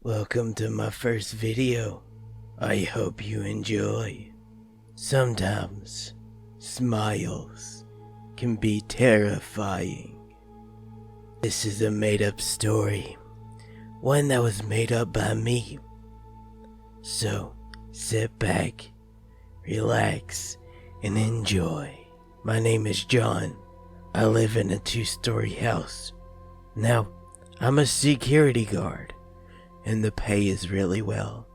Welcome to my first video. I hope you enjoy. Sometimes, smiles can be terrifying. This is a made-up story, one that was made up by me. So, sit back, relax, and enjoy. My name is John. I live in a 2-story house. Now, I'm a security guard, and the pay is really well.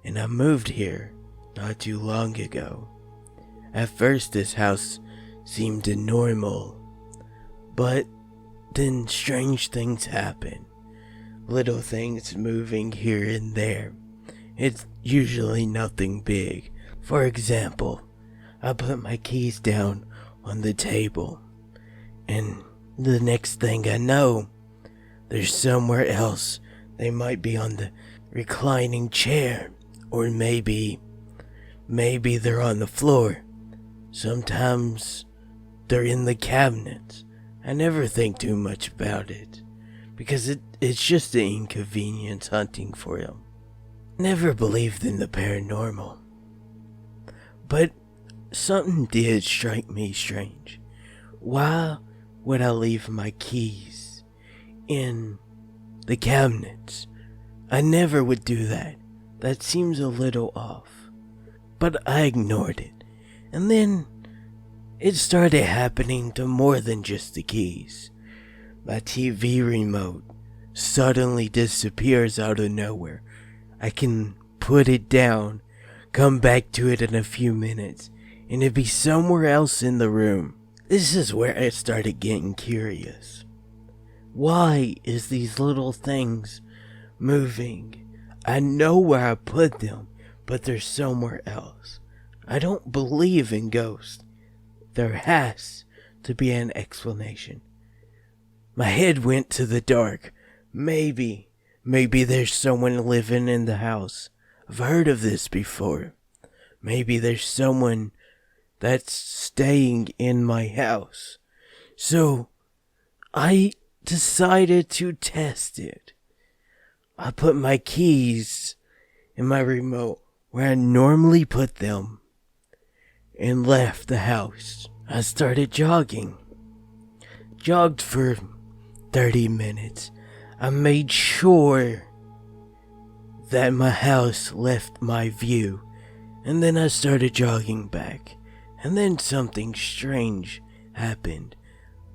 And I moved here not too long ago. At first this house seemed normal, but then strange things happen. Little things moving here and there. It's usually nothing big. For example, I put my keys down on the table, and the next thing I know, there's somewhere else. They might be on the reclining chair, or maybe they're on the floor. Sometimes they're in the cabinets. I never think too much about it, because it's just an inconvenience hunting for them. Never believed in the paranormal, but something did strike me strange. Why would I leave my keys in the cabinets? I never would do that. That seems a little off. But I ignored it. And then it started happening to more than just the keys. My TV remote suddenly disappears out of nowhere. I can put it down, come back to it in a few minutes, and it'd be somewhere else in the room. This is where I started getting curious. Why is these little things moving? I know where I put them, but they're somewhere else. I don't believe in ghosts. There has to be an explanation. My head went to the dark. Maybe there's someone living in the house. I've heard of this before. Maybe there's someone that's staying in my house. So I decided to test it. I put my keys in my remote where I normally put them and left the house. I started jogging. Jogged for 30 minutes. I made sure that my house left my view, and then I started jogging back. And then something strange happened.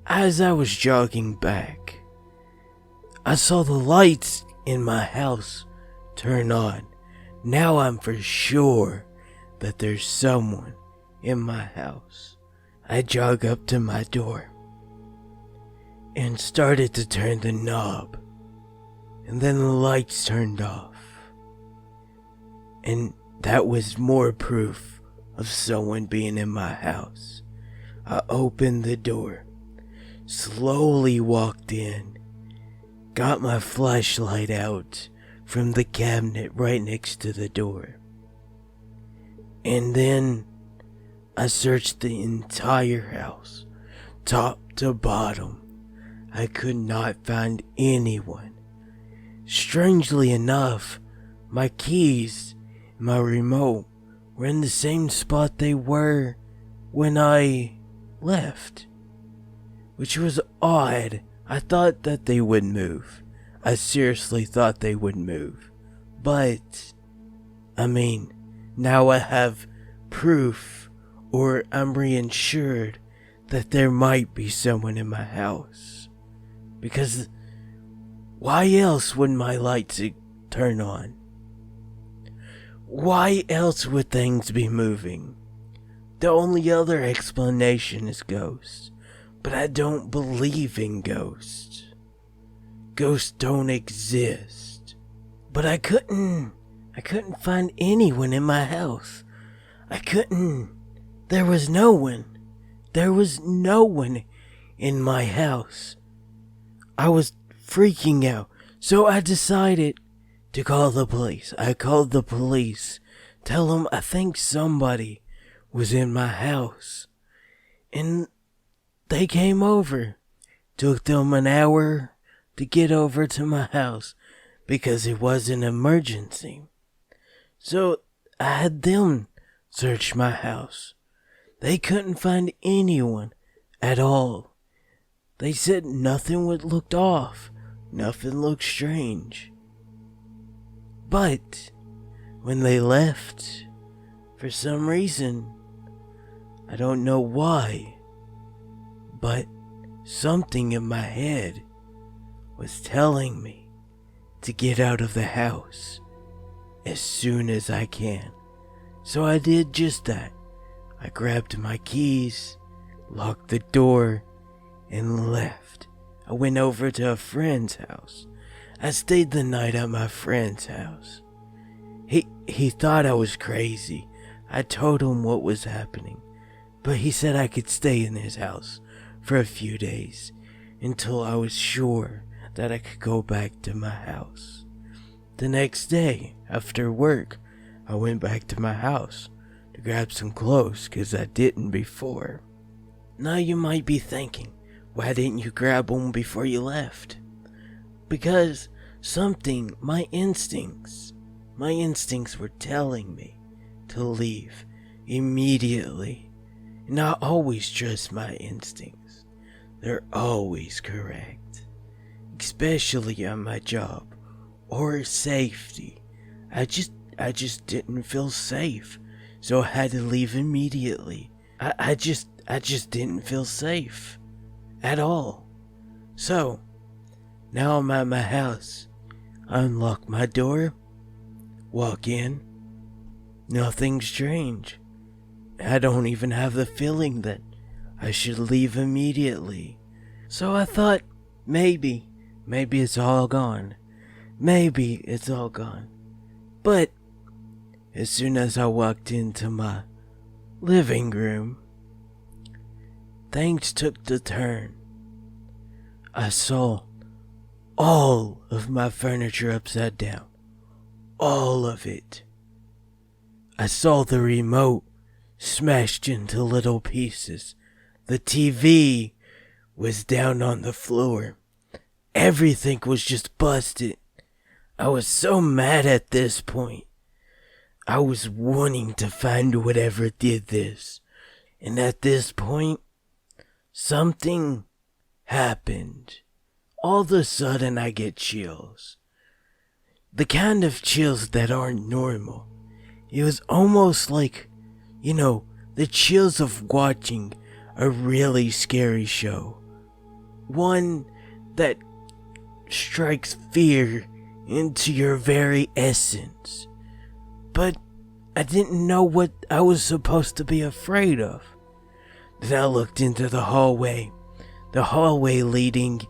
As I was jogging back, I saw the lights in my house turn on. Now I'm for sure that there's someone in my house. I jog up to my door and started to turn the knob, and then the lights turned off. And that was more proof of someone being in my house. I opened the door, slowly walked in, got my flashlight out from the cabinet right next to the door, and then I searched the entire house, top to bottom. I could not find anyone. Strangely enough, my keys and my remote were in the same spot they were when I left, which was odd. I thought that they would move. I seriously thought they would move. But, now I have proof, or I'm reassured that there might be someone in my house. Because why else would my lights turn on? Why else would things be moving? The only other explanation is ghosts. But I don't believe in ghosts. Ghosts don't exist. But I couldn't find anyone in my house. There was no one. There was no one in my house. I was freaking out. So I decided to call the police. I called the police. Tell them I think somebody was in my house. And they came over. Took them an hour to get over to my house. because it was an emergency. So I had them search my house. They couldn't find anyone at all. They said nothing looked off, nothing looked strange. But when they left, for some reason, I don't know why, but something in my head was telling me to get out of the house as soon as I can. So I did just that. I grabbed my keys, locked the door, and left. I went over to a friend's house. I stayed the night at my friend's house. He thought I was crazy. I told him what was happening, but he said I could stay in his house for a few days until I was sure that I could go back to my house. The next day, after work, I went back to my house to grab some clothes because I didn't before. Now you might be thinking, why didn't you grab them before you left? Because my instincts were telling me to leave immediately. And I always trust my instincts. They're always correct. Especially on my job or safety. I just didn't feel safe. So I had to leave immediately. I just didn't feel safe at all. So now I'm at my house. I unlock my door, walk in. Nothing strange. I don't even have the feeling that I should leave immediately. So I thought, maybe it's all gone. Maybe it's all gone. But as soon as I walked into my living room, things took the turn. I saw all of my furniture upside down. All of it. I saw the remote smashed into little pieces. The TV was down on the floor. Everything was just busted. I was so mad at this point. I was wanting to find whatever did this. And at this point, something happened. All of a sudden I get chills. The kind of chills that aren't normal. It was almost like, the chills of watching a really scary show. One that strikes fear into your very essence. But I didn't know what I was supposed to be afraid of. Then I looked into the hallway leading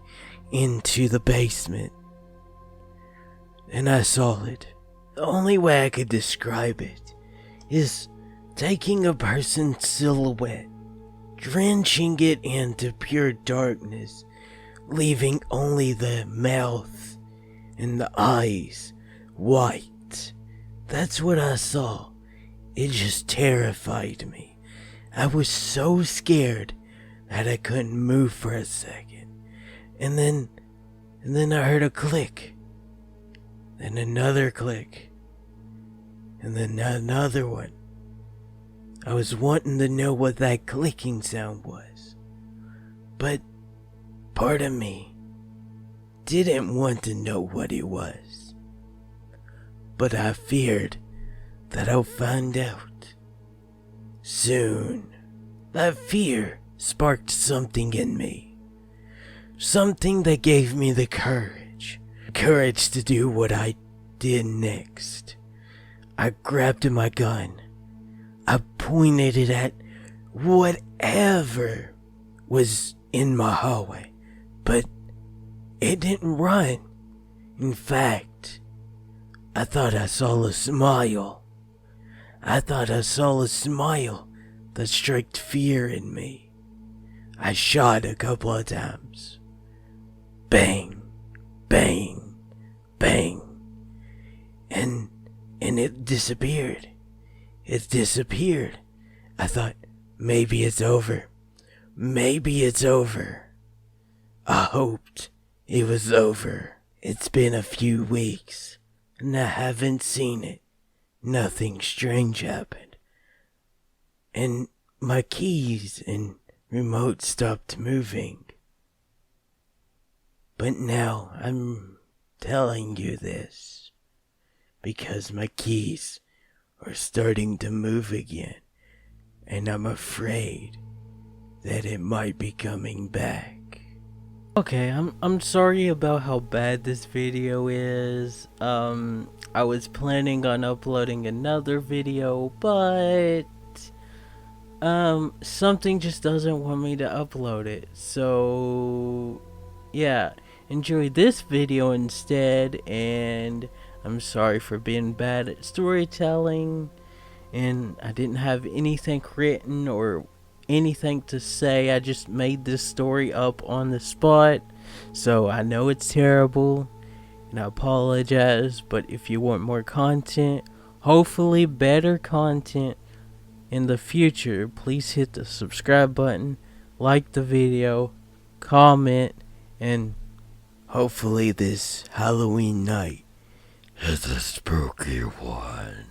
into the basement. And I saw it. The only way I could describe it is taking a person's silhouette, drenching it into pure darkness, leaving only the mouth and the eyes white. That's what I saw. It just terrified me. I was so scared that I couldn't move for a second. And then I heard a click. Then another click. And then another one. I was wanting to know what that clicking sound was. But part of me didn't want to know what it was. But I feared that I'll find out soon. That fear sparked something in me. Something that gave me the courage. Courage to do what I did next. I grabbed my gun. I pointed it at whatever was in my hallway. But it didn't run. In fact, I thought I saw a smile. I thought I saw a smile that struck fear in me. I shot a couple of times. Bang, bang, bang. And it disappeared. It disappeared. I thought, maybe it's over. Maybe it's over. I hoped it was over. It's been a few weeks, and I haven't seen it. Nothing strange happened. And my keys and remote stopped moving. But now I'm telling you this because my keys are starting to move again, and I'm afraid that it might be coming back. Okay, I'm sorry about how bad this video is. I was planning on uploading another video, but something just doesn't want me to upload it. So yeah, enjoy this video instead, and I'm sorry for being bad at storytelling, and I didn't have anything written or anything to say. I just made this story up on the spot, so I know it's terrible, and I apologize. But if you want more content, hopefully better content in the future, please hit the subscribe button, like the video, comment, and hopefully this Halloween night is a spooky one.